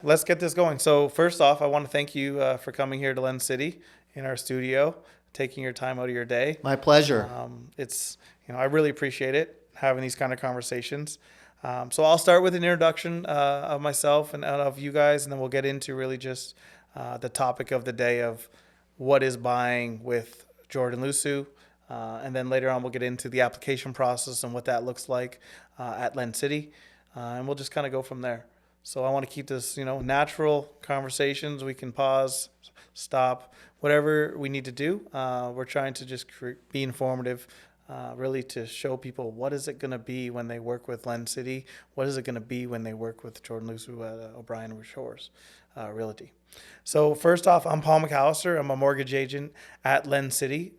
Let's get this going. So first off, I want to thank you for coming here to LendCity in our studio, taking your time out of your day. My pleasure. It's I really appreciate it having these kind of conversations. So I'll start with an introduction of myself and of you guys, and then we'll get into really just the topic of the day of what is buying with Jordan Lusu. And then later on, we'll get into the application process and what that looks like at LendCity. And we'll just kind of go from there. So I want to keep this, natural conversations. We can pause, stop, whatever we need to do. We're trying to just be informative, really to show people what is it going to be when they work with LendCity? What is it going to be when they work with Jordan Lusu at O'Brien Shores Realty? So first off, I'm Paul McAllister. I'm a mortgage agent at LendCity.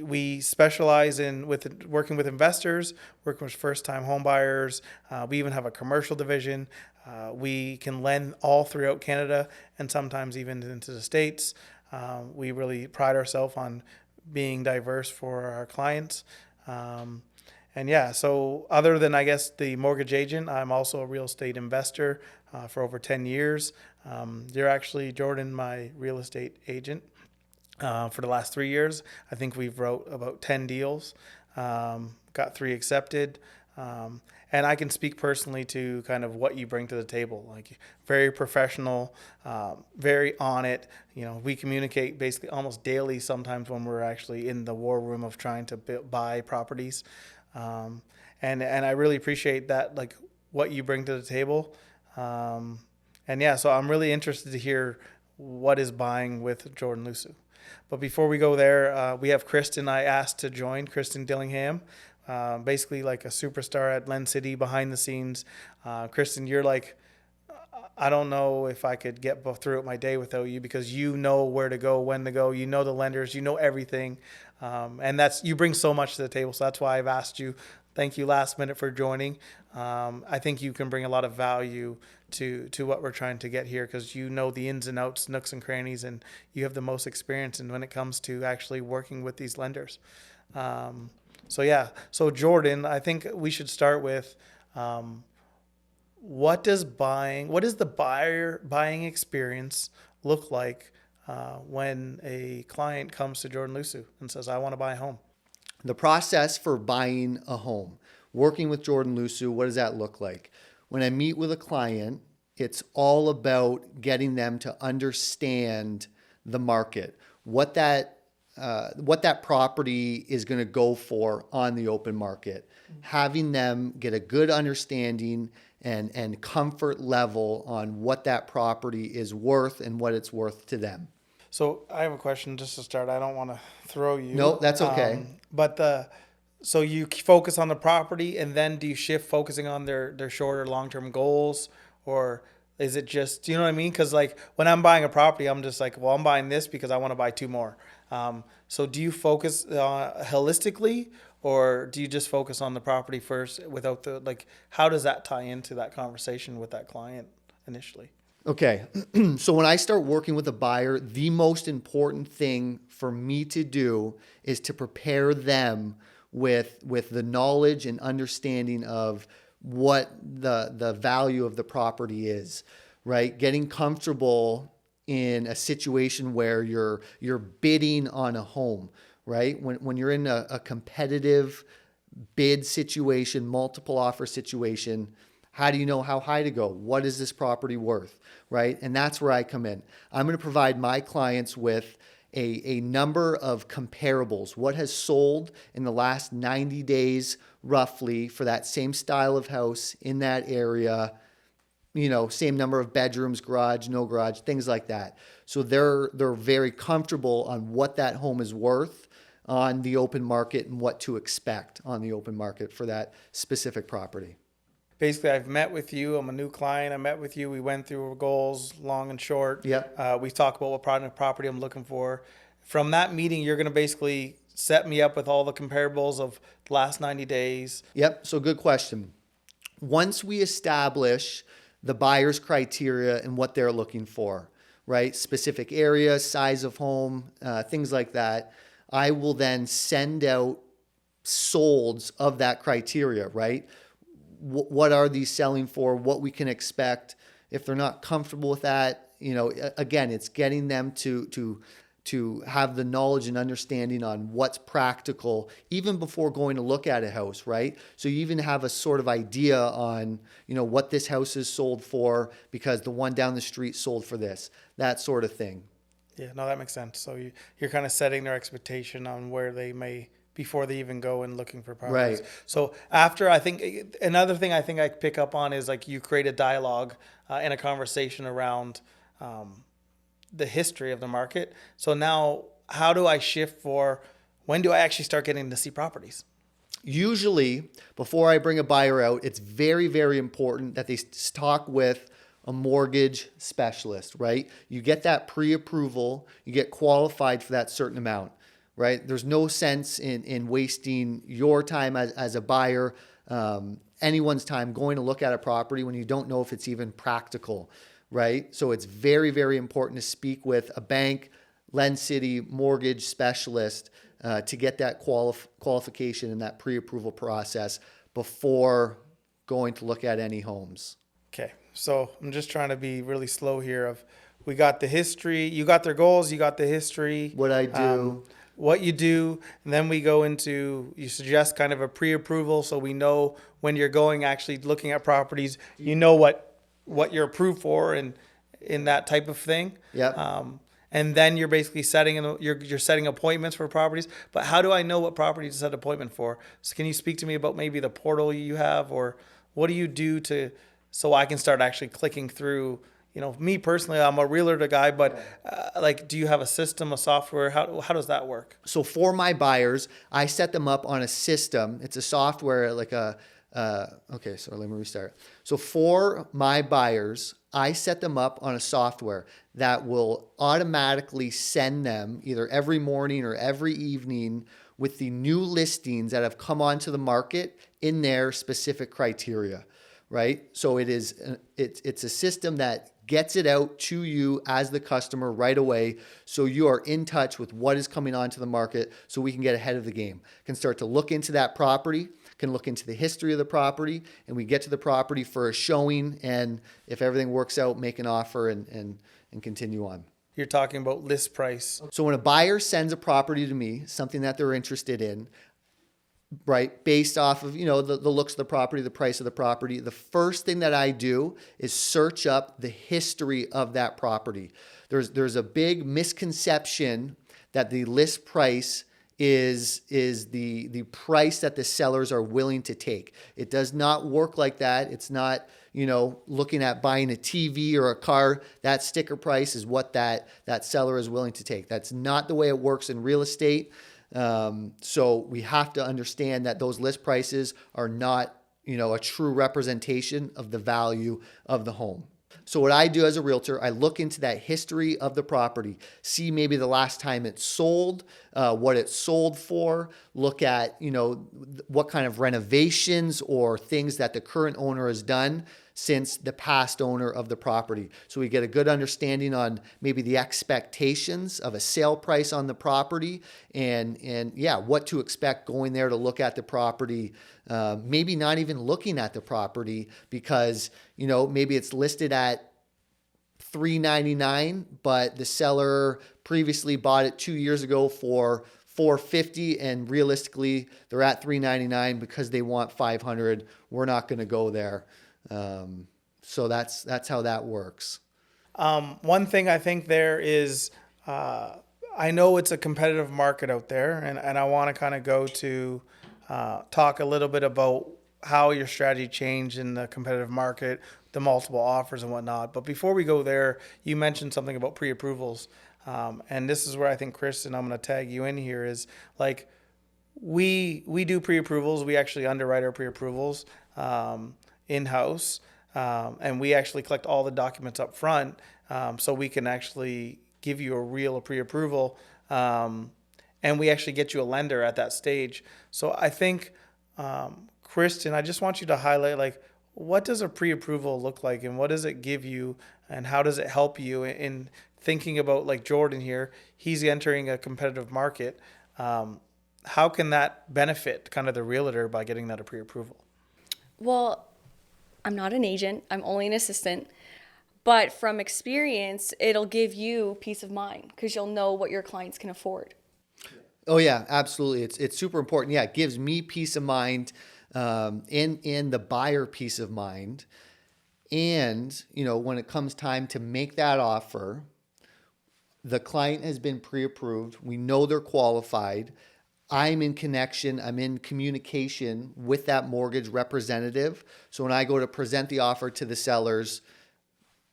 We specialize in working with investors, working with first-time home buyers. We even have a commercial division. We can lend all throughout Canada and sometimes even into the States. We really pride ourselves on being diverse for our clients. So other than, I guess, the mortgage agent, I'm also a real estate investor for over 10 years. You're actually, Jordan, my real estate agent. For the last 3 years, I think we've wrote about 10 deals, got 3 accepted. And I can speak personally to kind of what you bring to the table, like very professional, very on it. We communicate basically almost daily sometimes when we're actually in the war room of trying to buy properties. And I really appreciate that, like what you bring to the table. So I'm really interested to hear what is buying with Jordan Lusu. But before we go there, we have Kristen I asked to join, Kristen Dillingham, basically like a superstar at LendCity behind the scenes. Kristen, you're like, I don't know if I could get through my day without you because you know where to go, when to go, you know the lenders, you know everything. And you bring so much to the table. So that's why I've asked you. Thank you last minute for joining. I think you can bring a lot of value to what we're trying to get here because you know the ins and outs, nooks and crannies, and you have the most experience in when it comes to actually working with these lenders. So Jordan, I think we should start with what is the buying experience look like when a client comes to Jordan Lusu and says, I want to buy a home? The process for buying a home, working with Jordan Lusu, what does that look like? When I meet with a client, it's all about getting them to understand the market, what that property is going to go for on the open market, having them get a good understanding and comfort level on what that property is worth and what it's worth to them. So I have a question just to start. I don't want to throw you. No, that's okay. So you focus on the property, and then do you shift focusing on their shorter, long-term goals, or is it just, do you know what I mean? Because like when I'm buying a property, I'm just like, well, I'm buying this because I want to buy 2 more. So do you focus holistically, or do you just focus on the property first without how does that tie into that conversation with that client initially? Okay, so when I start working with a buyer, the most important thing for me to do is to prepare them with the knowledge and understanding of what the value of the property is, right? Getting comfortable in a situation where you're bidding on a home, right? When you're in a competitive bid situation, multiple offer situation, how do you know how high to go? What is this property worth, right? And that's where I come in. I'm going to provide my clients with a number of comparables. What has sold in the last 90 days roughly for that same style of house in that area, same number of bedrooms, garage, no garage, things like that. So they're very comfortable on what that home is worth on the open market and what to expect on the open market for that specific property. Basically, I've met with you. I'm a new client. I met with you. We went through our goals, long and short. Yep. We talked about what property I'm looking for. From that meeting, you're going to basically set me up with all the comparables of the last 90 days. Yep. So good question. Once we establish the buyer's criteria and what they're looking for, right? Specific area, size of home, things like that, I will then send out solds of that criteria, right? What are these selling for, what we can expect, if they're not comfortable with that, again, it's getting them to have the knowledge and understanding on what's practical even before going to look at a house, right? So you even have a sort of idea on, what this house is sold for because the one down the street sold for this, that sort of thing. Yeah, no, that makes sense. So you're kind of setting their expectation on where they may, before they even go and looking for properties. Right. So after, I think another thing I think I pick up on is like you create a dialogue and a conversation around the history of the market. So now, how do I shift for when do I actually start getting to see properties? Usually, before I bring a buyer out, it's very, very important that they talk with a mortgage specialist, right? You get that pre-approval, you get qualified for that certain amount, right? There's no sense in wasting your time as a buyer, anyone's time going to look at a property when you don't know if it's even practical, right? So it's very, very important to speak with a bank, LendCity, mortgage specialist to get that qualification and that pre-approval process before going to look at any homes. Okay, so I'm just trying to be really slow here. We got the history, you got their goals, you got the history. What I do. What you do, and then we go into, you suggest kind of a pre-approval so we know when you're going actually looking at properties, you know what you're approved for and in that type of thing. Yep. And then you're basically you're setting appointments for properties. But how do I know what property to set appointment for? So can you speak to me about maybe the portal you have, or what do you do so I can start actually clicking through? Me personally, I'm a realtor guy, but do you have a system, a software? How does that work? So for my buyers, I set them up on a system. It's a software like okay, so let me restart. So for my buyers, I set them up on a software that will automatically send them either every morning or every evening with the new listings that have come onto the market in their specific criteria, right? So it's a system that gets it out to you as the customer right away, so you are in touch with what is coming onto the market, so we can get ahead of the game. Can start to look into that property, can look into the history of the property, and we get to the property for a showing, and if everything works out, make an offer and continue on. You're talking about list price. So when a buyer sends a property to me, something that they're interested in, right, based off of, the looks of the property, the price of the property, the first thing that I do is search up the history of that property. There's a big misconception that the list price is the price that the sellers are willing to take. It does not work like that. It's not, looking at buying a TV or a car, that sticker price is what that seller is willing to take. That's not the way it works in real estate. So we have to understand that those list prices are not, a true representation of the value of the home. So what I do as a realtor, I look into that history of the property, see maybe the last time it sold, what it sold for, look at, what kind of renovations or things that the current owner has done since the past owner of the property. So we get a good understanding on maybe the expectations of a sale price on the property and what to expect going there to look at the property. Maybe not even looking at the property because, maybe it's listed at $399, but the seller previously bought it 2 years ago for $450, and realistically they're at $399 because they want $500. We're not going to go there. So that's how that works. One thing I think there is, I know it's a competitive market out there, and I want to kind of go to talk a little bit about how your strategy changed in the competitive market, the multiple offers and whatnot. But before we go there, you mentioned something about pre-approvals. And this is where I think, Chris, and I'm going to tag you in here, is like we do pre-approvals. We actually underwrite our pre-approvals in-house. And we actually collect all the documents up front so we can actually give you a real pre-approval. And we actually get you a lender at that stage. So I think, Kristen, I just want you to highlight, like, what does a pre-approval look like, and what does it give you, and how does it help you in thinking about, like Jordan here, he's entering a competitive market. How can that benefit kind of the realtor by getting that a pre-approval? Well, I'm not an agent. I'm only an assistant. But from experience, it'll give you peace of mind because you'll know what your clients can afford. Oh yeah, absolutely. It's super important. Yeah, it gives me peace of mind, and the buyer peace of mind. And when it comes time to make that offer, the client has been pre-approved. We know they're qualified. I'm in connection, I'm in communication with that mortgage representative. So when I go to present the offer to the sellers,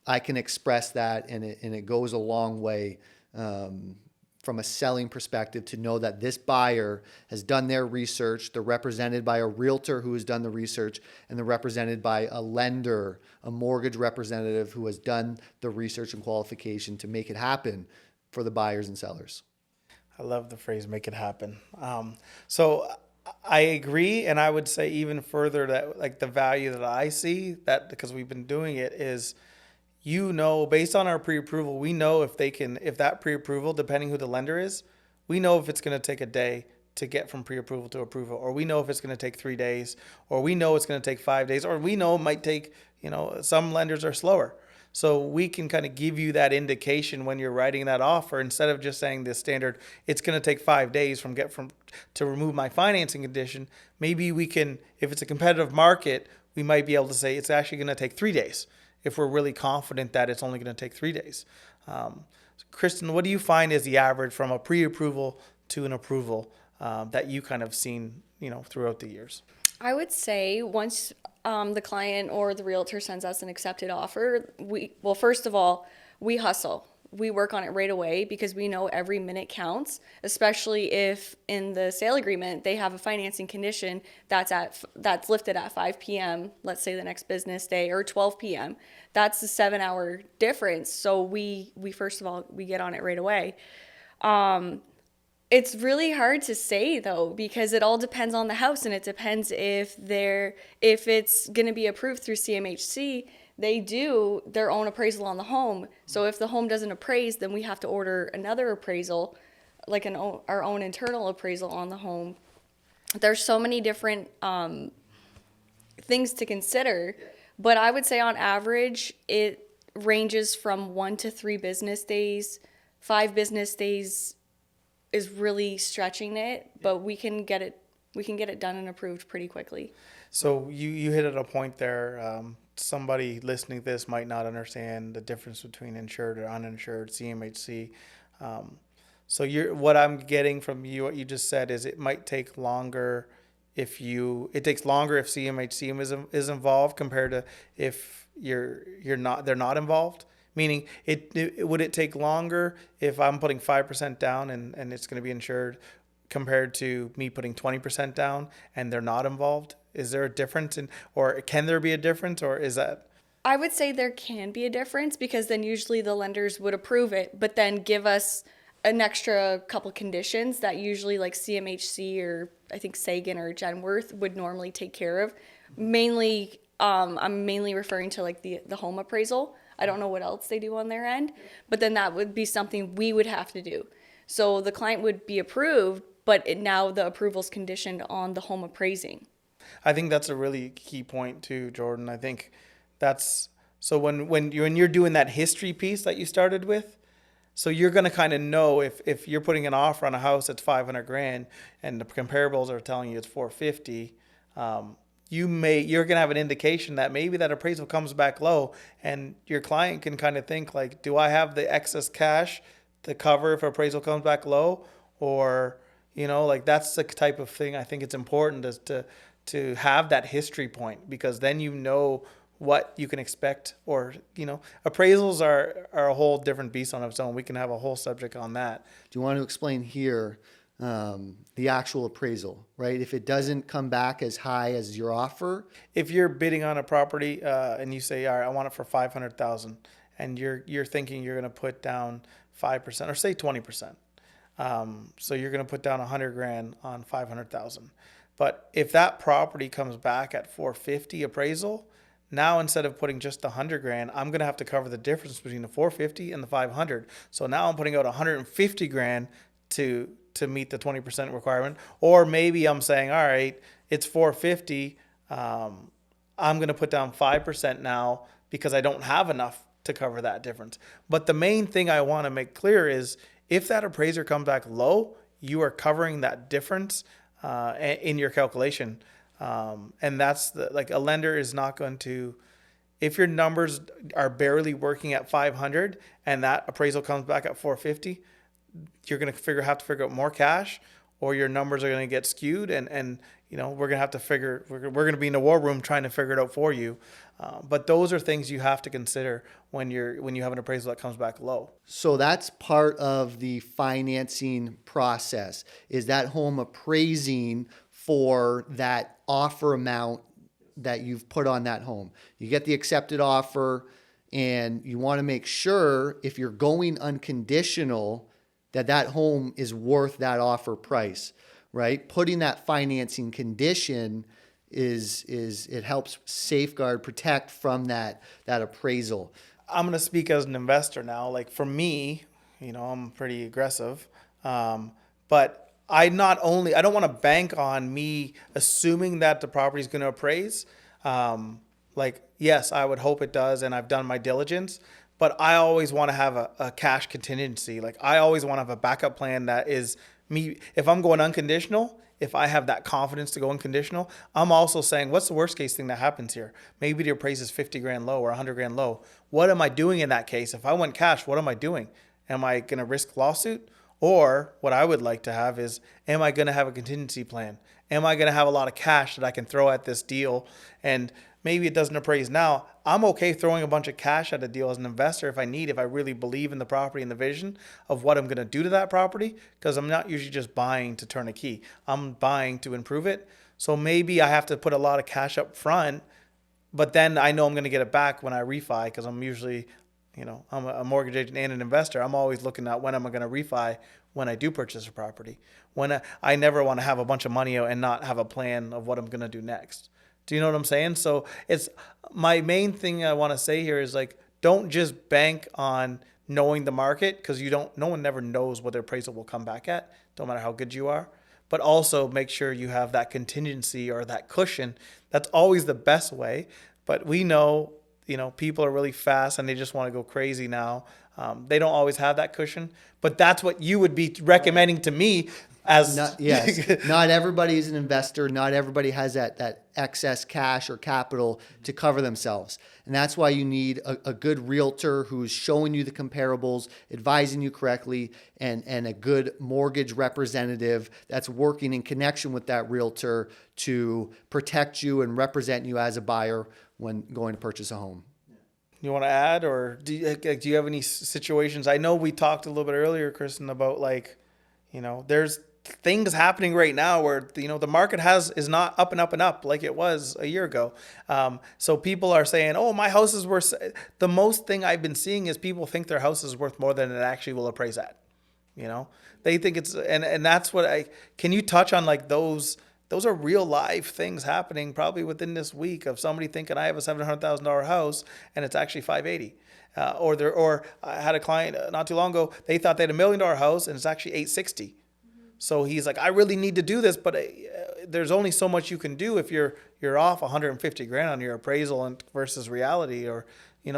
I can express that, and it goes a long way, from a selling perspective, to know that this buyer has done their research. They're represented by a realtor who has done the research, and they're represented by a lender, a mortgage representative who has done the research and qualification to make it happen for the buyers and sellers. I love the phrase "make it happen." So I agree, and I would say even further that like the value that I see that because we've been doing it is, based on our pre-approval, we know if that pre-approval, depending who the lender is, we know if it's going to take a day to get from pre-approval to approval, or we know if it's going to take 3 days, or we know it's going to take 5 days, or we know it might take, some lenders are slower. So we can kind of give you that indication when you're writing that offer, instead of just saying the standard, it's going to take 5 days to remove my financing condition. Maybe we can, if it's a competitive market, we might be able to say it's actually going to take 3 days if we're really confident that it's only going to take 3 days. Kristen, what do you find is the average from a pre-approval to an approval that you kind of seen, throughout the years? I would say once the client or the realtor sends us an accepted offer, first of all, we hustle. We work on it right away because we know every minute counts, especially if in the sale agreement they have a financing condition that's lifted at 5 p.m., let's say the next business day, or 12 p.m. That's a 7-hour difference. So we first of all, we get on it right away. It's really hard to say though, because it all depends on the house, and it depends if it's going to be approved through CMHC. They do their own appraisal on the home. So if the home doesn't appraise, then we have to order another appraisal, like our own internal appraisal on the home. There's so many different things to consider, but I would say on average it ranges from 1 to 3 business days. 5 business days is really stretching it, but we can get it done and approved pretty quickly. So you hit at a point there. Somebody listening to this might not understand the difference between insured or uninsured CMHC. So what I'm getting from you, what you just said, is it might take longer it takes longer if CMHC is involved compared to if they're not involved. Meaning, would it take longer if I'm putting 5% down and it's going to be insured, compared to me putting 20% down and they're not involved? Is there a difference or can there be a difference, or is that? I would say there can be a difference, because then usually the lenders would approve it, but then give us an extra couple conditions that usually like CMHC or I think Sagan or Genworth would normally take care of. Mainly, I'm mainly referring to like the home appraisal. I don't know what else they do on their end, but then that would be something we would have to do. So the client would be approved, but now the approval's conditioned on the home appraising. I think that's a really key point too, Jordan. I think that's so when you're doing that history piece that you started with, so you're going to kind of know if you're putting an offer on a house that's 500 grand and the comparables are telling you it's 450. You're going to have an indication that maybe that appraisal comes back low, and your client can kind of think like, do I have the excess cash to cover if appraisal comes back low? Or, like that's the type of thing I think it's important to have that history point, because then what you can expect. Or appraisals are a whole different beast on its own. We can have a whole subject on that. Do you want to explain here the actual appraisal, right? If it doesn't come back as high as your offer, if you're bidding on a property and you say, all right, I want it for 500,000, and you're thinking you're going to put down 5%, or say 20%. So you're going to put down 100 grand on 500,000. But if that property comes back at 450 appraisal, now instead of putting just 100 grand, I'm going to have to cover the difference between the 450 and the 500. So now I'm putting out 150 grand to meet the 20% requirement. Or maybe I'm saying, all right, it's 450. I'm going to put down 5% now because I don't have enough to cover that difference. But the main thing I want to make clear is if that appraiser comes back low, you are covering that difference in your calculation. And that's like a lender is not going to, if your numbers are barely working at 500 and that appraisal comes back at 450, you're going to have to figure out more cash, or your numbers are going to get skewed, and we're going to have to we're going to be in the war room trying to figure it out for you. But those are things you have to consider when you have an appraisal that comes back low. So that's part of the financing process, is that home appraising for that offer amount that you've put on that home. You get the accepted offer, and you want to make sure if you're going unconditional that home is worth that offer price, right? Putting that financing condition is it helps safeguard, protect from that appraisal. I'm going to speak as an investor now. Like for me, I'm pretty aggressive, but I don't want to bank on me assuming that the property is going to appraise. Like, yes, I would hope it does, and I've done my diligence, but I always want to have a cash contingency. Like I always want to have a backup plan that is me. If I'm going unconditional, if I have that confidence to go unconditional, I'm also saying, what's the worst case thing that happens here? Maybe the appraisal is 50 grand low or 100 grand low. What am I doing in that case? If I went cash, what am I doing? Am I going to risk lawsuit? Or what I would like to have is, am I going to have a contingency plan? Am I going to have a lot of cash that I can throw at this deal? And maybe it doesn't appraise now. I'm okay throwing a bunch of cash at a deal as an investor if I really believe in the property and the vision of what I'm going to do to that property, because I'm not usually just buying to turn a key. I'm buying to improve it. So maybe I have to put a lot of cash up front, but then I know I'm going to get it back when I refi, because I'm usually, I'm a mortgage agent and an investor. I'm always looking at when am I going to refi when I do purchase a property. I never want to have a bunch of money and not have a plan of what I'm going to do next. Do you know what I'm saying? So it's my main thing I want to say here is like, don't just bank on knowing the market, because no one never knows what their appraisal will come back at, no matter how good you are. But also make sure you have that contingency or that cushion. That's always the best way. But we know, people are really fast and they just want to go crazy now. They don't always have that cushion, but that's what you would be recommending to me as. Not everybody is an investor. Not everybody has that excess cash or capital to cover themselves. And that's why you need a good realtor who's showing you the comparables, advising you correctly, and a good mortgage representative that's working in connection with that realtor to protect you and represent you as a buyer when going to purchase a home. You want to add, or do you have any situations? I know we talked a little bit earlier, Kristen, about there's things happening right now where the market is not up and up and up like it was a year ago. So people are saying, "Oh, my house is worth." The most thing I've been seeing is people think their house is worth more than it actually will appraise at. They think it's, and that's what can you touch on like those? Those are real live things happening probably within this week of somebody thinking I have a $700,000 house and it's actually $580,000. Or I had a client not too long ago, they thought they had $1 million house and it's actually $860,000. So he's like, I really need to do this, but there's only so much you can do if you're off 150 grand on your appraisal and versus reality, or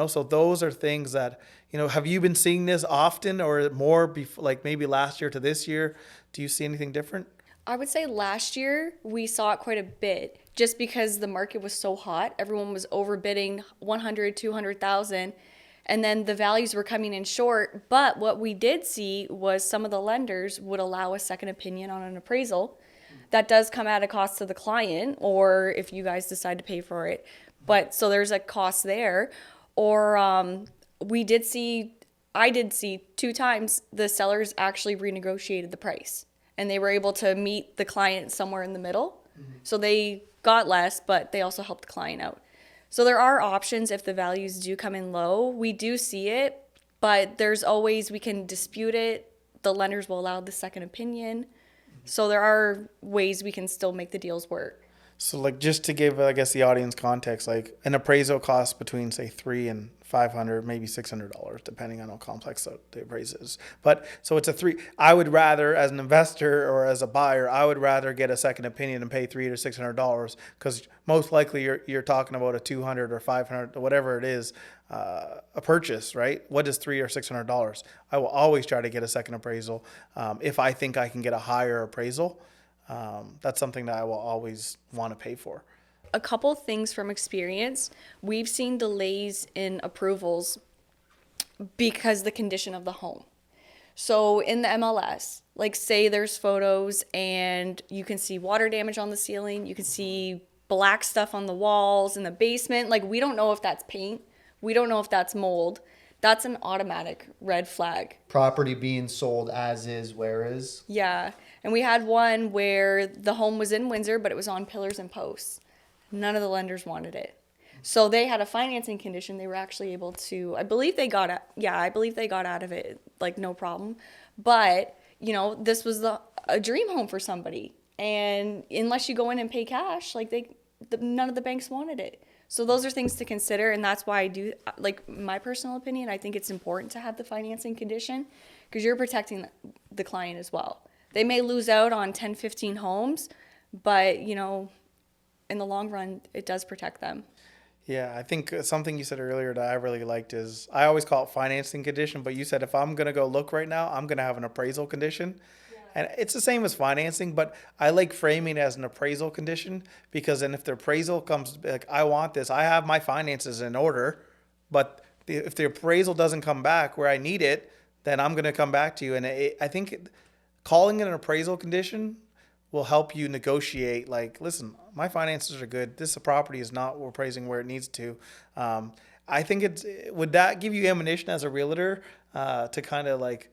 so those are things that have you been seeing this often or more like maybe last year to this year? Do you see anything different? I would say last year we saw it quite a bit just because the market was so hot. Everyone was overbidding 100, 200,000, and then the values were coming in short. But what we did see was some of the lenders would allow a second opinion on an appraisal. That does come at a cost to the client, or if you guys decide to pay for it. But so there's a cost there. Or I did see 2 times the sellers actually renegotiated the price. And they were able to meet the client somewhere in the middle. Mm-hmm. So they got less, but they also helped the client out. So there are options if the values do come in low. We do see it, but there's always, we can dispute it. The lenders will allow the second opinion. Mm-hmm. So there are ways we can still make the deals work. So like just to give, I guess, the audience context, like an appraisal costs between say $3,000 and $500, maybe $600, depending on how complex the appraisal is. But so it's a three. I would rather, as an investor or as a buyer, I would rather get a second opinion and pay $300 to $600, because most likely you're talking about a $200 or $500 or whatever it is, a purchase, right? What is $300 or $600? I will always try to get a second appraisal if I think I can get a higher appraisal. That's something that I will always want to pay for. A couple things from experience, we've seen delays in approvals because the condition of the home. So in the MLS, like say there's photos and you can see water damage on the ceiling, you can see black stuff on the walls in the basement. Like we don't know if that's paint, we don't know if that's mold. That's an automatic red flag. Property being sold as is, where is. Yeah, and we had one where the home was in Windsor, but it was on pillars and posts. None of the lenders wanted it. So they had a financing condition. They were actually able to, I believe they got out of it, like no problem. But, you know, this was a dream home for somebody. And unless you go in and pay cash, like none of the banks wanted it. So those are things to consider. And that's why I do, like my personal opinion, I think it's important to have the financing condition because you're protecting the client as well. They may lose out on 10, 15 homes, but, you know, in the long run, it does protect them. Yeah, I think something you said earlier that I really liked is I always call it financing condition, but you said if I'm going to go look right now, I'm going to have an appraisal condition. Yeah. And it's the same as financing, but I like framing it as an appraisal condition because then if the appraisal comes like, I want this, I have my finances in order, but if the appraisal doesn't come back where I need it, then I'm going to come back to you. And I think calling it an appraisal condition will help you negotiate, like, listen, my finances are good. This property is not appraising where it needs to. I think would that give you ammunition as a realtor to kind of like,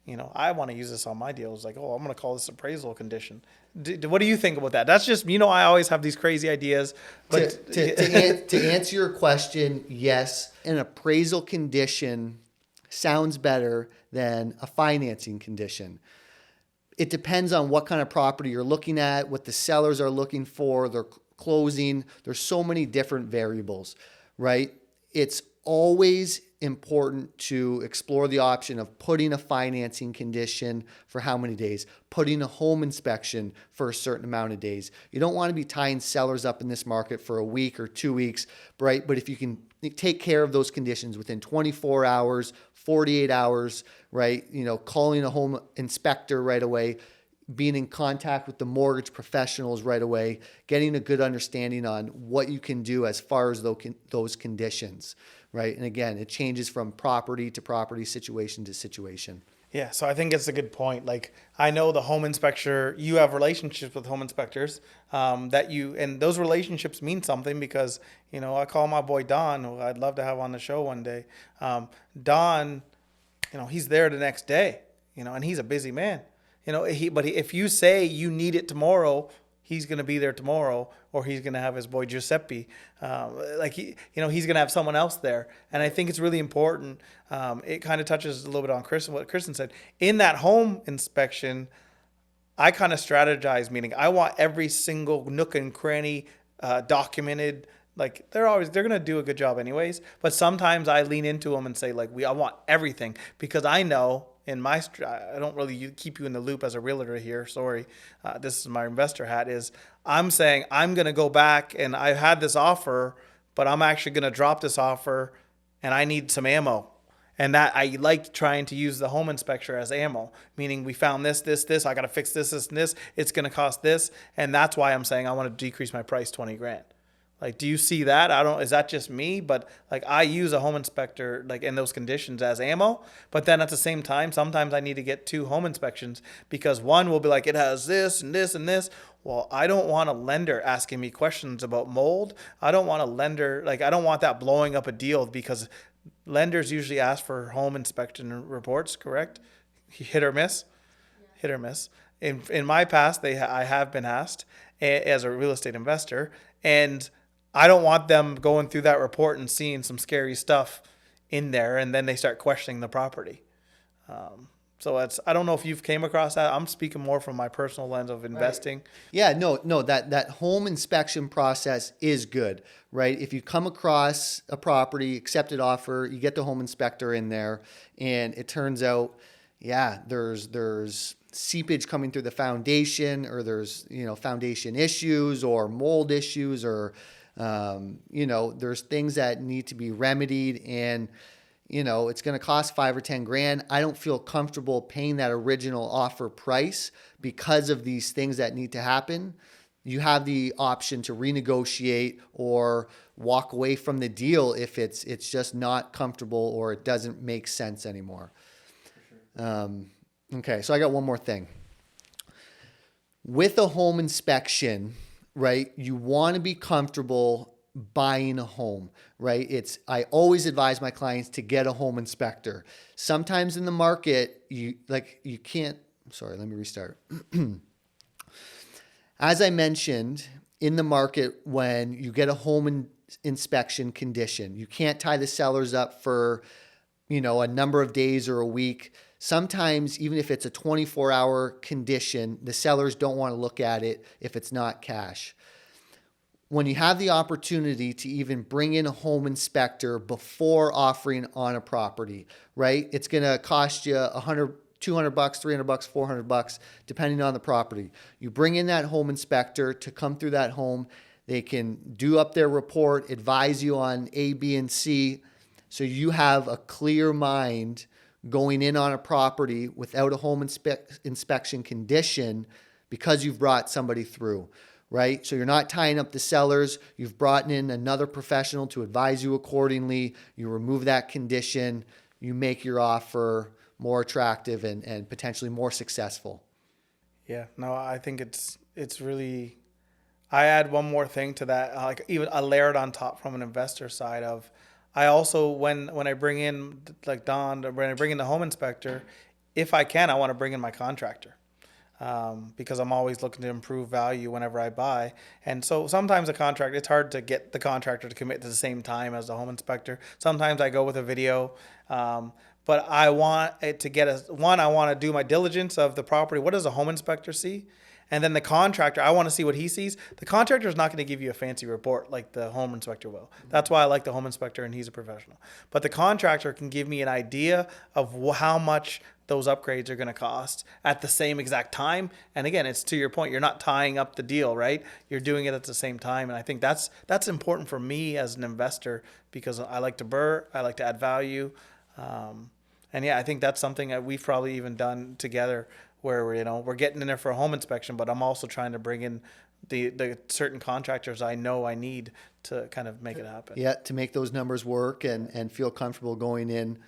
you know, I want to use this on my deals. Like, oh, I'm going to call this appraisal condition. What do you think about that? That's just, you know, I always have these crazy ideas. But to answer your question, yes, an appraisal condition sounds better than a financing condition. It depends on what kind of property you're looking at, what the sellers are looking for, their closing. There's so many different variables, right? It's always important to explore the option of putting a financing condition for how many days, putting a home inspection for a certain amount of days. You don't want to be tying sellers up in this market for a week or 2 weeks, right? But if you can take care of those conditions within 24 hours, 48 hours, right? You know, calling a home inspector right away, being in contact with the mortgage professionals right away, getting a good understanding on what you can do as far as those conditions, right? And again, it changes from property to property, situation to situation. Yeah, so I think it's a good point. Like, I know the home inspector, you have relationships with home inspectors and those relationships mean something because, you know, I call my boy Don, who I'd love to have on the show one day. Don, you know, he's there the next day, you know, and he's a busy man, you know, if you say you need it tomorrow, he's going to be there tomorrow, or he's going to have his boy Giuseppe. He's going to have someone else there. And I think it's really important. It kind of touches a little bit on what Kristen said. In that home inspection, I kind of strategize, meaning I want every single nook and cranny documented. Like they're going to do a good job anyways. But sometimes I lean into them and say, like, I want everything because I know I don't really keep you in the loop as a realtor here. Sorry. This is my investor hat I'm saying I'm going to go back and I had this offer, but I'm actually going to drop this offer and I need some ammo. And that I like trying to use the home inspector as ammo, meaning we found this, I got to fix this, and this, it's going to cost this. And that's why I'm saying I want to decrease my price $20,000. Like, do you see that? Is that just me? But like, I use a home inspector like in those conditions as ammo. But then at the same time, sometimes I need to get 2 home inspections because one will be like, it has this and this and this. Well, I don't want a lender asking me questions about mold. I don't want I don't want that blowing up a deal because lenders usually ask for home inspection reports, correct? Hit or miss? Yeah. Hit or miss. In my past, I have been asked as a real estate investor, and I don't want them going through that report and seeing some scary stuff in there, and then they start questioning the property. So I don't know if you've came across that. I'm speaking more from my personal lens of investing. Yeah, no, that home inspection process is good, right? If you come across a property, accepted offer, you get the home inspector in there, and it turns out, yeah, there's seepage coming through the foundation, or there's, foundation issues or mold issues, or there's things that need to be remedied, and it's going to cost 5 or 10 grand. I don't feel comfortable paying that original offer price because of these things that need to happen. You have the option to renegotiate or walk away from the deal if it's just not comfortable or it doesn't make sense anymore. Okay, so I got one more thing. With a home inspection, right, you want to be comfortable buying a home, right? I always advise my clients to get a home inspector. Sometimes in the market, you can't, sorry, let me restart. As I mentioned, in the market, when you get a home inspection condition, you can't tie the sellers up for, a number of days or a week. Sometimes, even if it's a 24-hour condition, the sellers don't want to look at it if it's not cash. When you have the opportunity to even bring in a home inspector before offering on a property, right? It's going to cost you $100, $200, $300, $400, depending on the property. You bring in that home inspector to come through that home. They can do up their report, advise you on A, B, and C, so you have a clear mind going in on a property without a home inspection condition because you've brought somebody through. Right? So you're not tying up the sellers. You've brought in another professional to advise you accordingly. You remove that condition. You make your offer more attractive and potentially more successful. Yeah, no, I think it's really, I add one more thing to that, like even I layered on top from an investor side of, I also, when I bring in like Don, when I bring in the home inspector, if I can, I want to bring in my contractor. Because I'm always looking to improve value whenever I buy. And so sometimes it's hard to get the contractor to commit to the same time as the home inspector. Sometimes I go with a video, but I want it to get I want to do my diligence of the property. What does a home inspector see? And then the contractor, I want to see what he sees. The contractor is not going to give you a fancy report like the home inspector will. That's why I like the home inspector, and he's a professional. But the contractor can give me an idea of how much those upgrades are going to cost at the same exact time. And again, it's to your point, you're not tying up the deal, right? You're doing it at the same time. And I think that's important for me as an investor because I like to I like to add value. And yeah, I think that's something that we've probably even done together where we're getting in there for a home inspection, but I'm also trying to bring in the certain contractors I know I need to kind of make it happen. Yeah, to make those numbers work and feel comfortable going in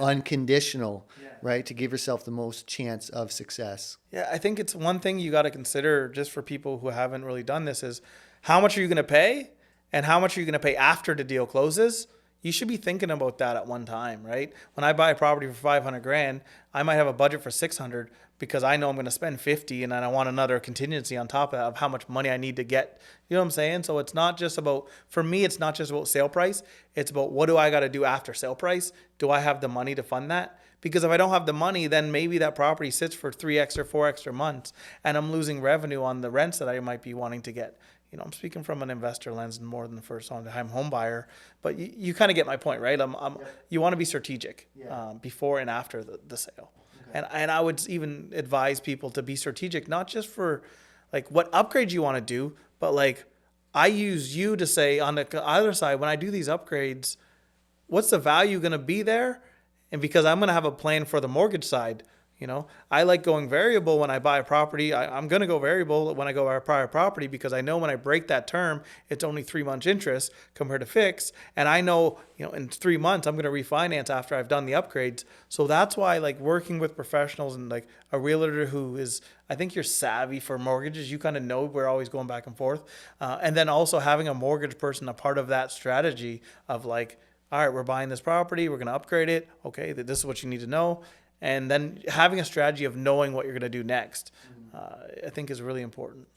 unconditional, right? To give yourself the most chance of success. Yeah, I think it's one thing you got to consider just for people who haven't really done this is how much are you going to pay and how much are you going to pay after the deal closes? You should be thinking about that at one time, right? When I buy a property for 500 grand, I might have a budget for 600 because I know I'm going to spend 50 and then I want another contingency on top of that of how much money I need to get. You know what I'm saying? So it's not just about, for me, it's not just about sale price. It's about what do I got to do after sale price? Do I have the money to fund that? Because if I don't have the money, then maybe that property sits for 3 extra, 4 extra months and I'm losing revenue on the rents that I might be wanting to get. I'm speaking from an investor lens more than the first-time home buyer, but you kind of get my point, right? You want to be strategic before and after the sale. Okay. And I would even advise people to be strategic, not just for like what upgrades you want to do, but like I use you to say on the other side, when I do these upgrades, what's the value going to be there? And because I'm going to have a plan for the mortgage side. I like going variable when I buy a property. I'm going to go variable when I go buy a property because I know when I break that term, it's only 3 months interest compared to fixed. And I know, in 3 months, I'm going to refinance after I've done the upgrades. So that's why like working with professionals and like a realtor who is, I think you're savvy for mortgages. You kind of know we're always going back and forth. And then also having a mortgage person, a part of that strategy of like, all right, we're buying this property. We're going to upgrade it. Okay, this is what you need to know. And then having a strategy of knowing what you're going to do next, I think is really important.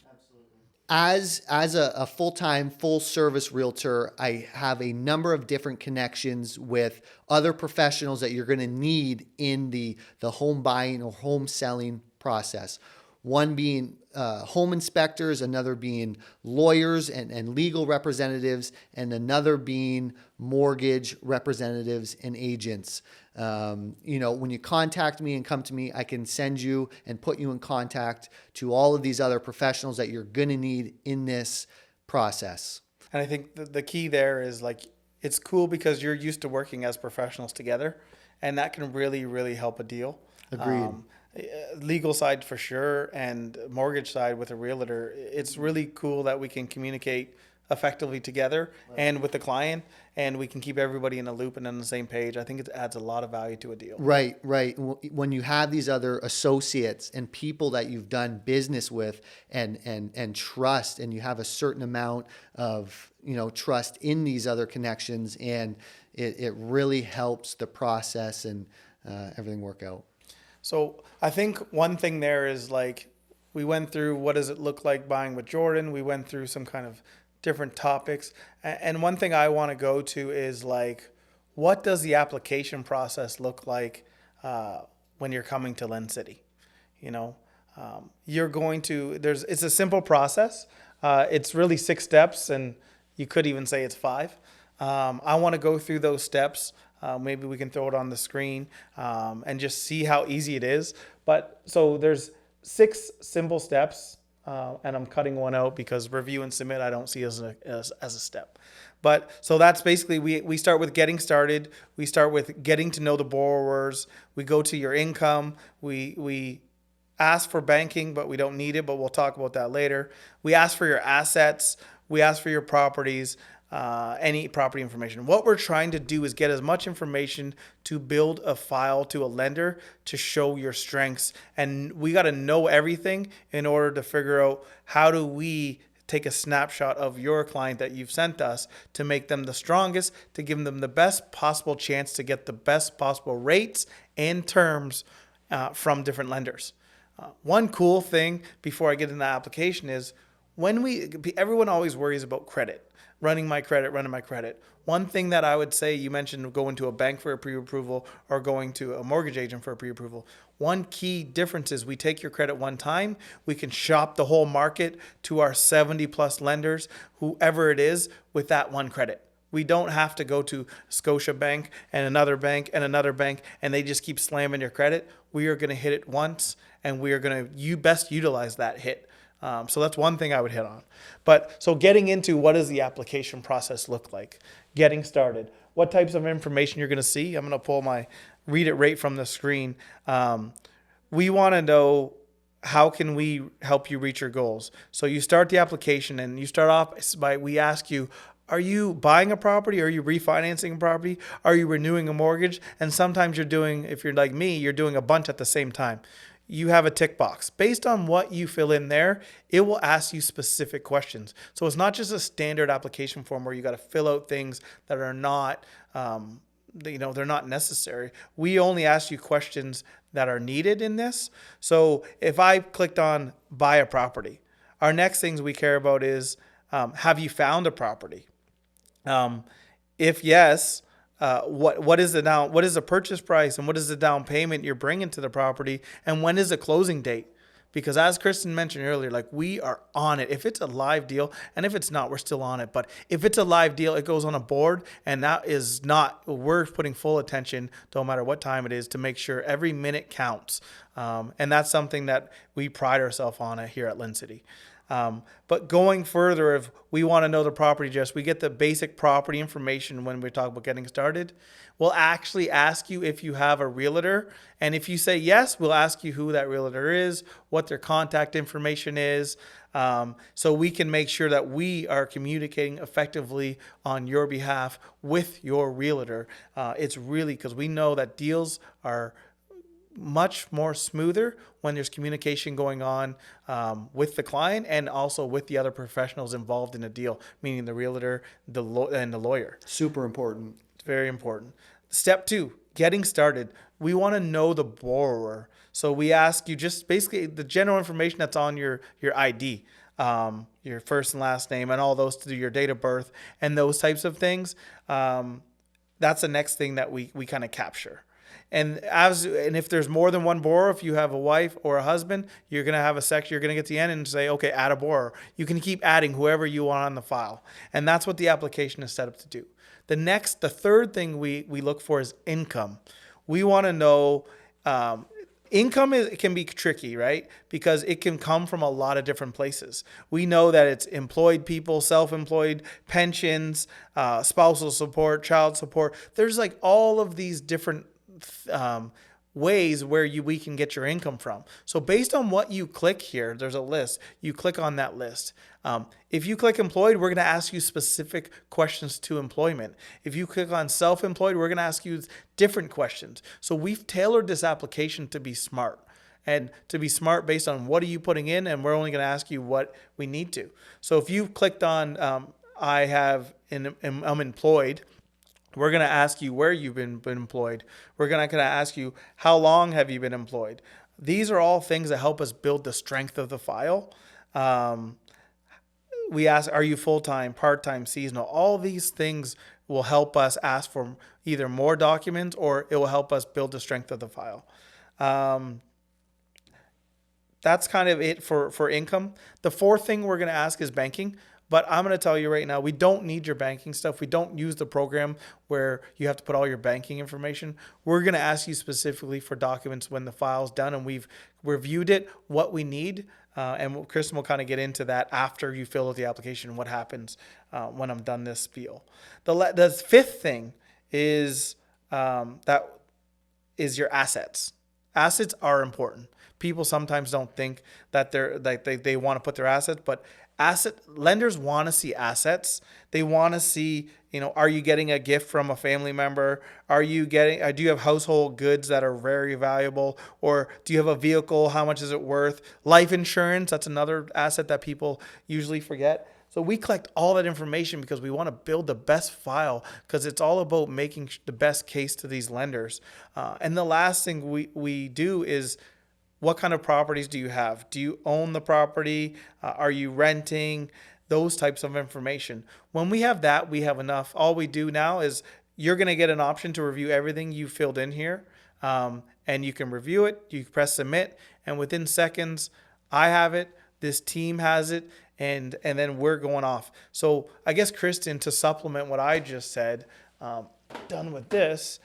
as a full-time, full-service realtor, I have a number of different connections with other professionals that you're going to need in the home buying or home selling process. One being home inspectors, another being lawyers and legal representatives, and another being mortgage representatives and agents. When you contact me and come to me, I can send you and put you in contact to all of these other professionals that you're going to need in this process. And I think the key there is like, it's cool because you're used to working as professionals together, and that can really, really help a deal. Agreed. Legal side for sure, and mortgage side with a realtor. It's really cool that we can communicate effectively together and with the client, and we can keep everybody in a loop and on the same page. I think it adds a lot of value to a deal. Right. When you have these other associates and people that you've done business with and trust, and you have a certain amount of trust in these other connections, and it really helps the process and everything work out. So I think one thing there is like, we went through what does it look like buying with Jordan. We went through some kind of different topics. And one thing I want to go to is like, what does the application process look like when you're coming to LendCity? You're going to, it's a simple process. It's really 6 steps, and you could even say it's 5. I want to go through those steps. Maybe we can throw it on the screen and just see how easy it is. But so there's 6 simple steps, and I'm cutting one out because review and submit I don't see as a step. But so that's basically, we start with getting started. We start with getting to know the borrowers. We go to your income. We ask for banking, but we don't need it, but we'll talk about that later. We ask for your assets. We ask for your properties. Any property information. What we're trying to do is get as much information to build a file to a lender to show your strengths. And we got to know everything in order to figure out how do we take a snapshot of your client that you've sent us to make them the strongest, to give them the best possible chance to get the best possible rates and terms from different lenders. One cool thing before I get into the application is everyone always worries about credit. Running my credit. One thing that I would say, you mentioned going to a bank for a pre-approval or going to a mortgage agent for a pre-approval. One key difference is we take your credit one time. We can shop the whole market to our 70 plus lenders, whoever it is, with that one credit. We don't have to go to Scotiabank and another bank and another bank, and they just keep slamming your credit. We are going to hit it once, and we are going to best utilize that hit. So that's one thing I would hit on. But so getting into what does the application process look like? Getting started. What types of information you're going to see? I'm going to read it right from the screen. We want to know, how can we help you reach your goals? So you start the application, and you start off by, we ask you, are you buying a property? Are you refinancing a property? Are you renewing a mortgage? And sometimes you're doing, if you're like me, you're doing a bunch at the same time. You have a tick box. Based on what you fill in there, it will ask you specific questions. So it's not just a standard application form where you got to fill out things that are not, they're not necessary. We only ask you questions that are needed in this. So if I clicked on buy a property, our next things we care about is, have you found a property? If yes, what is the purchase price, and what is the down payment you're bringing to the property, and when is the closing date? Because as Kristen mentioned earlier, like, we are on it. If it's a live deal, and if it's not, we're still on it. But if it's a live deal, it goes on a board, and that is not, we're putting full attention, no matter what time it is, to make sure every minute counts. And that's something that we pride ourselves on here at LendCity. But going further, if we want to know the property address, we get the basic property information when we talk about getting started. We'll actually ask you if you have a realtor. And if you say yes, we'll ask you who that realtor is, what their contact information is, so we can make sure that we are communicating effectively on your behalf with your realtor. It's really, because we know that deals are much more smoother when there's communication going on with the client and also with the other professionals involved in the deal, meaning the realtor, and the lawyer. Super important. It's very important. Step 2, getting started. We want to know the borrower. So we ask you just basically the general information that's on your ID. your first and last name, and all those to do your date of birth and those types of things. That's the next thing that we kind of capture. And if there's more than one borrower, if you have a wife or a husband, you're gonna have a section. You're gonna get to the end and say, okay, add a borrower. You can keep adding whoever you want on the file, and that's what the application is set up to do. The third thing we look for is income. We want to know. Income can be tricky, right? Because it can come from a lot of different places. We know that it's employed people, self-employed, pensions, spousal support, child support. There's like all of these different ways where we can get your income from. So based on what you click here, there's a list. You click on that list. If you click employed, we're going to ask you specific questions to employment. If you click on self-employed, we're going to ask you different questions. So we've tailored this application to be smart, and to be smart based on what are you putting in, and we're only going to ask you what we need to. So if you clicked on I'm employed, we're going to ask you where you've been employed. We're going to ask you how long have you been employed. These are all things that help us build the strength of the file. We ask, are you full-time, part-time, seasonal? All these things will help us ask for either more documents, or it will help us build the strength of the file. That's kind of it for income. The fourth thing we're going to ask is banking. But I'm going to tell you right now, we don't need your banking stuff. We don't use the program where you have to put all your banking information. We're going to ask you specifically for documents when the file's done and we've reviewed it, what we need. And Kristen will kind of get into that after you fill out the application and what happens when I'm done this spiel. The fifth thing is your assets. Assets are important. People sometimes don't think that they want to put their assets, but lenders want to see assets. They want to see, are you getting a gift from a family member? Do you have household goods that are very valuable? Or do you have a vehicle? How much is it worth? Life insurance, that's another asset that people usually forget. So we collect all that information because we want to build the best file, because it's all about making the best case to these lenders. And the last thing we do is, what kind of properties do you have? Do you own the property? Are you renting? Those types of information. When we have that, we have enough. All we do now is you're going to get an option to review everything you filled in here. And you can review it. You press submit. And within seconds, I have it. This team has it. And then we're going off. So I guess, Kristen, to supplement what I just said, done with this,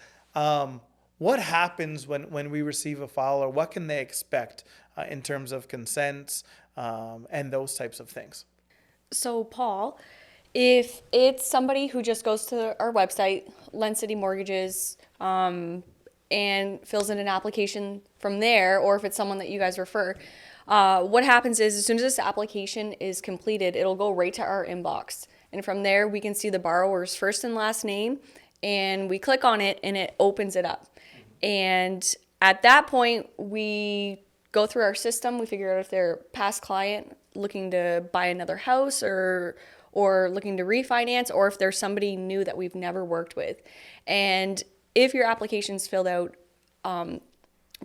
what happens when we receive a file, or what can they expect in terms of consents and those types of things? So, Paul, if it's somebody who just goes to our website, LendCity Mortgages, and fills in an application from there, or if it's someone that you guys refer, what happens is, as soon as this application is completed, it'll go right to our inbox. And from there, we can see the borrower's first and last name, and we click on it, and it opens it up. And at that point, we go through our system. We figure out if they're a past client looking to buy another house, or looking to refinance, or if there's somebody new that we've never worked with. And if your application's filled out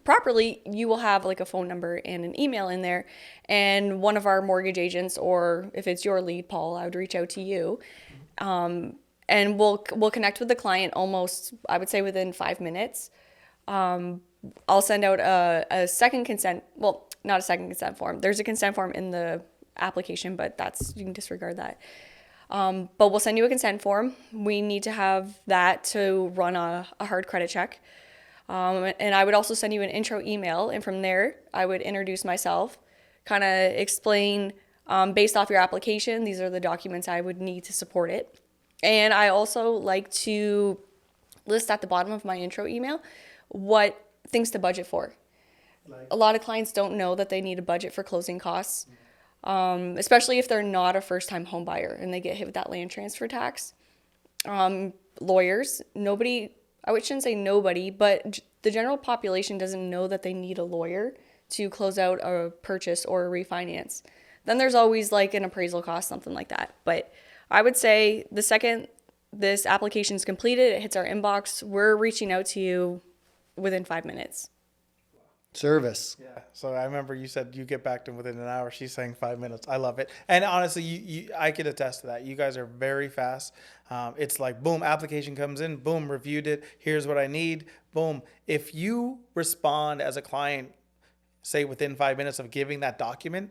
properly, you will have like a phone number and an email in there. And one of our mortgage agents, or if it's your lead, Paul, I would reach out to you. And we'll connect with the client almost, I would say, within 5 minutes. I'll send out a second consent, well, not a second consent form. There's a consent form in the application, but you can disregard that. But we'll send you a consent form. We need to have that to run a hard credit check. And I would also send you an intro email. And from there, I would introduce myself, kind of explain, based off your application, these are the documents I would need to support it. And I also like to list at the bottom of my intro email what things to budget for. A lot of clients don't know that they need a budget for closing costs, especially if they're not a first-time home buyer and they get hit with that land transfer tax. Lawyers, I shouldn't say nobody, but the general population doesn't know that they need a lawyer to close out a purchase or a refinance. Then there's always like an appraisal cost, something like that. But I would say the second this application is completed, it hits our inbox, we're reaching out to you within 5 minutes. Service. Yeah. So I remember you said you get back to them within an hour. She's saying 5 minutes. I love it. And honestly, I could attest to that. You guys are very fast. It's like, boom, application comes in, boom, reviewed it. Here's what I need. Boom. If you respond as a client, say within 5 minutes of giving that document,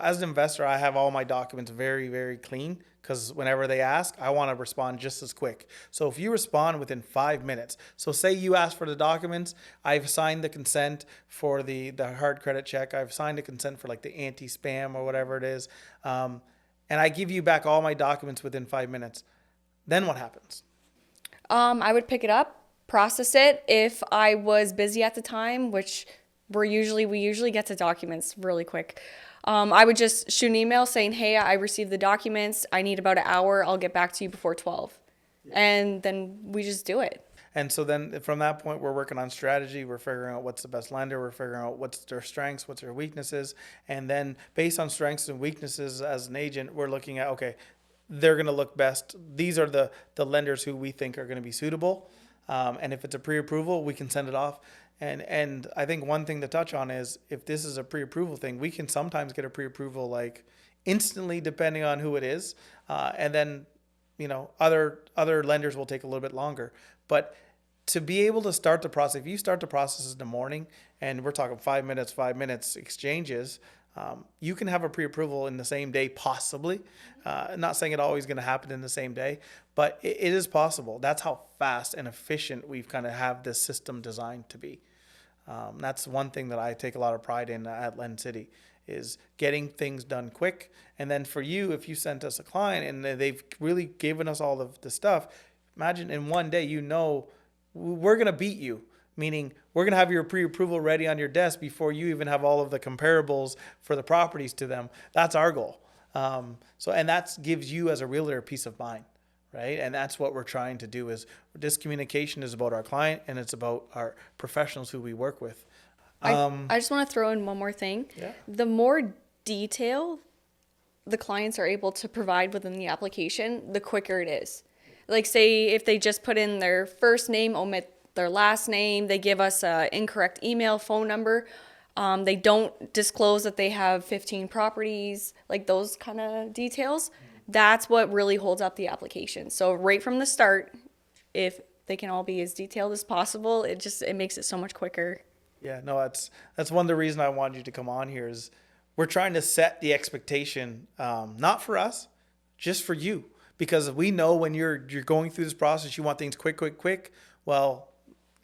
as an investor, I have all my documents very, very clean because whenever they ask, I want to respond just as quick. So if you respond within 5 minutes, so say you ask for the documents, I've signed the consent for the hard credit check, I've signed a consent for like the anti-spam or whatever it is, and I give you back all my documents within 5 minutes, then what happens? I would pick it up, process it. If I was busy at the time, which we usually get to documents really quick. I would just shoot an email saying, hey, I received the documents. I need about an hour. I'll get back to you before 12. And then we just do it. And so then from that point, we're working on strategy. We're figuring out what's the best lender. We're figuring out what's their strengths, what's their weaknesses. And then based on strengths and weaknesses as an agent, we're looking at, okay, they're going to look best. These are the lenders who we think are going to be suitable. And if it's a pre-approval, we can send it off. And I think one thing to touch on is if this is a pre-approval thing, we can sometimes get a pre-approval like instantly depending on who it is. And then, other lenders will take a little bit longer. But to be able to start the process, if you start the process in the morning and we're talking 5 minutes exchanges, you can have a pre-approval in the same day, possibly. Not saying it always going to happen in the same day, but it is possible. That's how fast and efficient we've kind of have this system designed to be. That's one thing that I take a lot of pride in at LendCity is getting things done quick. And then for you, if you sent us a client and they've really given us all of the stuff, imagine in one day, we're going to beat you. Meaning we're going to have your pre-approval ready on your desk before you even have all of the comparables for the properties to them. That's our goal. And that gives you as a realtor peace of mind, right? And that's what we're trying to do is this communication is about our client and it's about our professionals who we work with. I just want to throw in one more thing. Yeah. The more detail the clients are able to provide within the application, the quicker it is. Like say if they just put in their first name, omit their last name, they give us an incorrect email, phone number. They don't disclose that they have 15 properties, like those kind of details. That's what really holds up the application. So right from the start, if they can all be as detailed as possible, it makes it so much quicker. Yeah, no, that's one of the reasons I wanted you to come on here is we're trying to set the expectation, not for us, just for you. Because we know when you're going through this process, you want things quick. Well,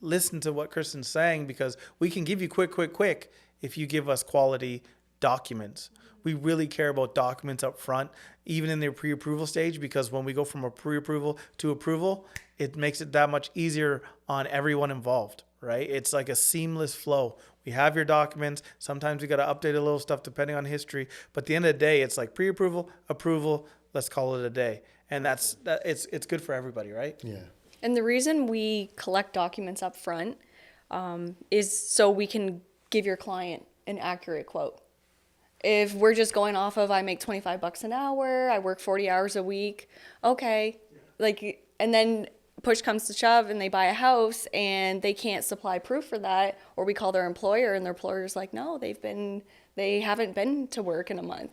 listen to what Kristen's saying because we can give you quick if you give us quality documents. We really care about documents up front, even in the pre-approval stage, because when we go from a pre-approval to approval, it makes it that much easier on everyone involved, right? It's like a seamless flow. We have your documents. Sometimes we got to update a little stuff depending on history. But at the end of the day, it's like pre-approval, approval, let's call it a day. And it's good for everybody, right? Yeah. And the reason we collect documents up front is so we can give your client an accurate quote. If we're just going off of I make $25 an hour, I work 40 hours a week, okay. And then push comes to shove and they buy a house and they can't supply proof for that, or we call their employer and their employer's like, no, they haven't been to work in a month,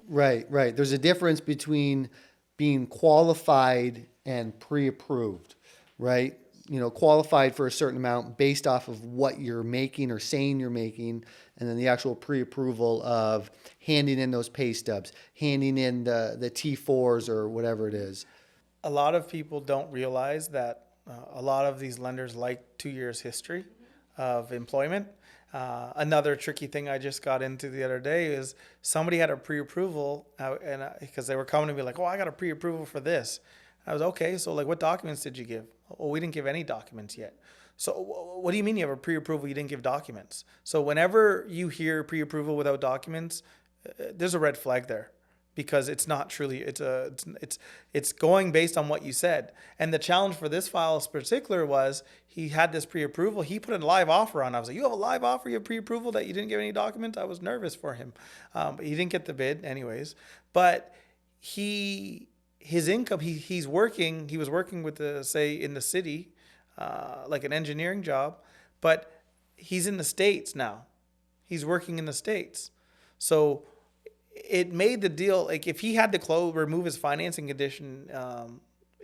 Right. There's a difference between being qualified and pre-approved, right? Qualified for a certain amount based off of what you're making or saying you're making, and then the actual pre-approval of handing in those pay stubs, handing in the T4s or whatever it is. A lot of people don't realize that a lot of these lenders like 2 years history of employment. Another tricky thing I just got into the other day is somebody had a pre-approval because they were coming to me like, oh, I got a pre-approval for this. I was okay. So like, what documents did you give? Oh, we didn't give any documents yet. So what do you mean you have a pre-approval? You didn't give documents. So whenever you hear pre-approval without documents, there's a red flag there. Because it's not truly, it's going based on what you said. And the challenge for this file in particular was he had this pre-approval. He put a live offer on. I was like, you have a live offer, you have pre-approval that you didn't give any documents? I was nervous for him. But he didn't get the bid anyways. But his income, he was working with say in the city, like an engineering job. But he's in the States now. He's working in the States. So it made the deal, like if he had to remove his financing condition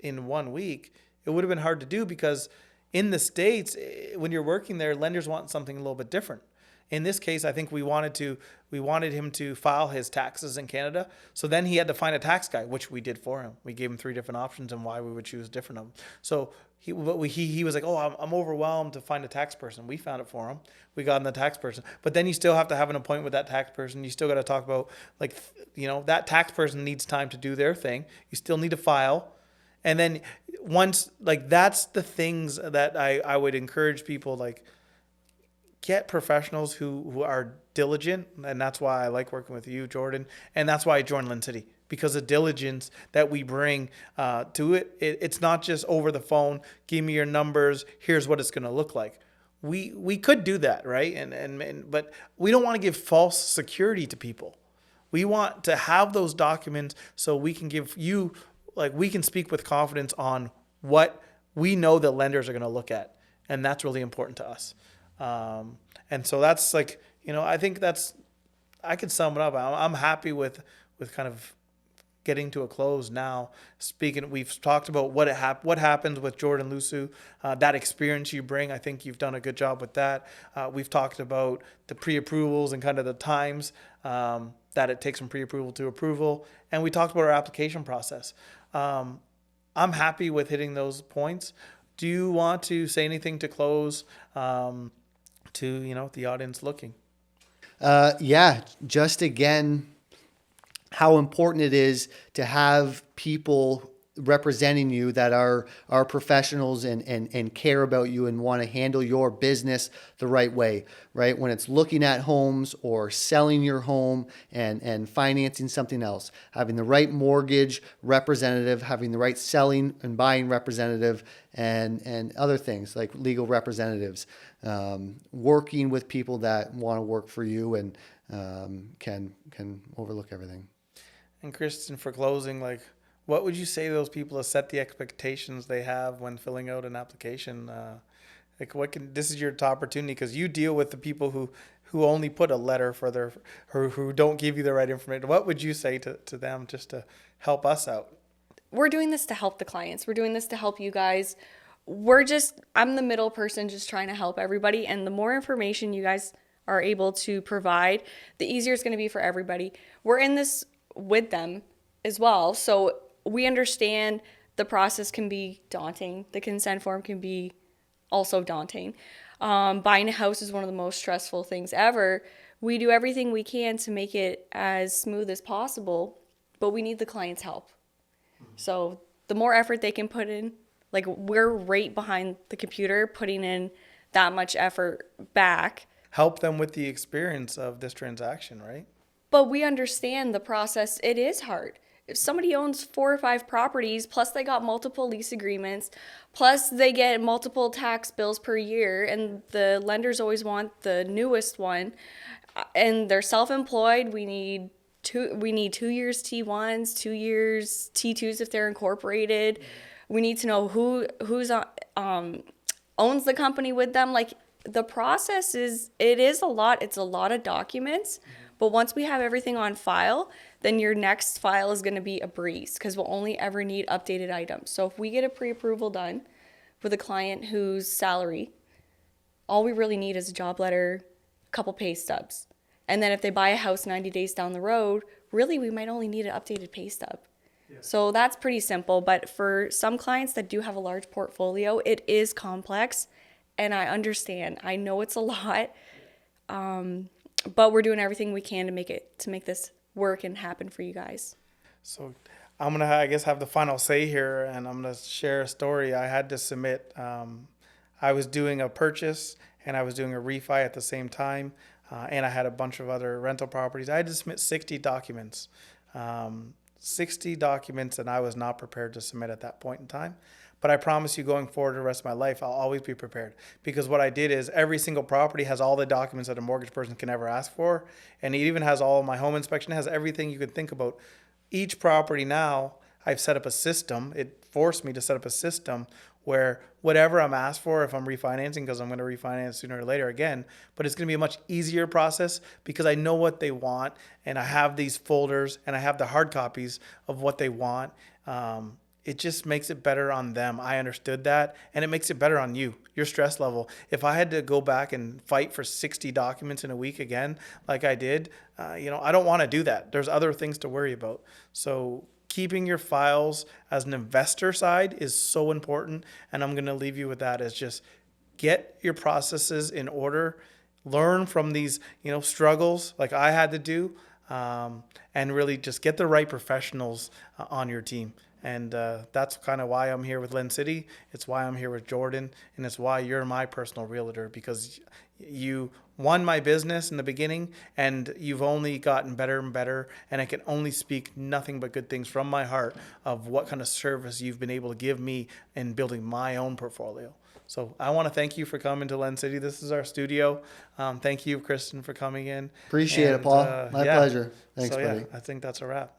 in 1 week, it would have been hard to do because in the States, when you're working there, lenders want something a little bit different. In this case, I think we wanted him to file his taxes in Canada. So then he had to find a tax guy, which we did for him. We gave him 3 different options and why we would choose different of them. So he was like, oh, I'm overwhelmed to find a tax person. We found it for him. We got him the tax person. But then you still have to have an appointment with that tax person. You still got to talk about, like, that tax person needs time to do their thing. You still need to file. And then once, like, that's the things that I would encourage people, like, get professionals who are diligent. And that's why I like working with you, Jordan. And that's why I joined LendCity, because the diligence that we bring to it. It's not just over the phone, give me your numbers, here's what it's going to look like. We could do that, right? But we don't want to give false security to people. We want to have those documents so we can give you, like, we can speak with confidence on what we know that lenders are going to look at. And that's really important to us. And so that's, like, I think I could sum it up. I'm happy with kind of getting to a close now. We've talked about what happens with Jordan Lusu, that experience you bring. I think you've done a good job with that. We've talked about the pre-approvals and kind of the times that it takes from pre-approval to approval. And we talked about our application process. I'm happy with hitting those points. Do you want to say anything to close to the audience looking? Yeah, just again, how important it is to have people representing you that are professionals and care about you and want to handle your business the right way, right? When it's looking at homes or selling your home and financing something else, having the right mortgage representative, having the right selling and buying representative, and other things like legal representatives, working with people that want to work for you and can overlook everything. And Kristen, for closing, like, what would you say to those people to set the expectations they have when filling out an application? This is your opportunity, because you deal with the people who only put a letter for who don't give you the right information. What would you say to them just to help us out? We're doing this to help the clients. We're doing this to help you guys. I'm the middle person just trying to help everybody. And the more information you guys are able to provide, the easier it's going to be for everybody. We're in this with them as well. So we understand the process can be daunting. The consent form can be also daunting. Buying a house is one of the most stressful things ever. We do everything we can to make it as smooth as possible, but we need the client's help. So the more effort they can put in, like, we're right behind the computer putting in that much effort back. Help them with the experience of this transaction, right? But we understand the process. It is hard. If somebody owns 4 or 5 properties, plus they got multiple lease agreements, plus they get multiple tax bills per year, and the lenders always want the newest one, and they're self-employed, we need 2 years T1s, 2 years T2s if they're incorporated. We need to know who's owns the company with them. Like, the process is a lot. It's a lot of documents. But once we have everything on file, then your next file is going to be a breeze, because we'll only ever need updated items. So if we get a pre-approval done with a client whose salary, all we really need is a job letter, a couple pay stubs. And then if they buy a house 90 days down the road, really we might only need an updated pay stub. Yeah. So that's pretty simple. But for some clients that do have a large portfolio, it is complex. And I understand. I know it's a lot. But we're doing everything we can to make this work and happen for you guys. So I'm going to, I guess, have the final say here, and I'm going to share a story. I had to submit, I was doing a purchase and I was doing a refi at the same time, and I had a bunch of other rental properties. I had to submit 60 documents, 60 documents, and I was not prepared to submit at that point in time. But I promise you, going forward the rest of my life, I'll always be prepared. Because what I did is every single property has all the documents that a mortgage person can ever ask for. And it even has all of my home inspection. It has everything you could think about. Each property now, I've set up a system. It forced me to set up a system where whatever I'm asked for, if I'm refinancing, because I'm going to refinance sooner or later again, but it's going to be a much easier process because I know what they want, and I have these folders and I have the hard copies of what they want. It just makes it better on them. I understood that, and it makes it better on you, your stress level. If I had to go back and fight for 60 documents in a week again, like I did, I don't want to do that. There's other things to worry about. So keeping your files as an investor side is so important, and I'm going to leave you with that, is just get your processes in order, learn from these, struggles like I had to do, and really just get the right professionals on your team. And that's kind of why I'm here with LendCity. It's why I'm here with Jordan, and it's why you're my personal realtor, because you won my business in the beginning, and you've only gotten better and better. And I can only speak nothing but good things from my heart of what kind of service you've been able to give me in building my own portfolio. So I want to thank you for coming to LendCity. This is our studio. Thank you, Kristen, for coming in. Appreciate it, Paul. My pleasure. Thanks, so, buddy. I think that's a wrap.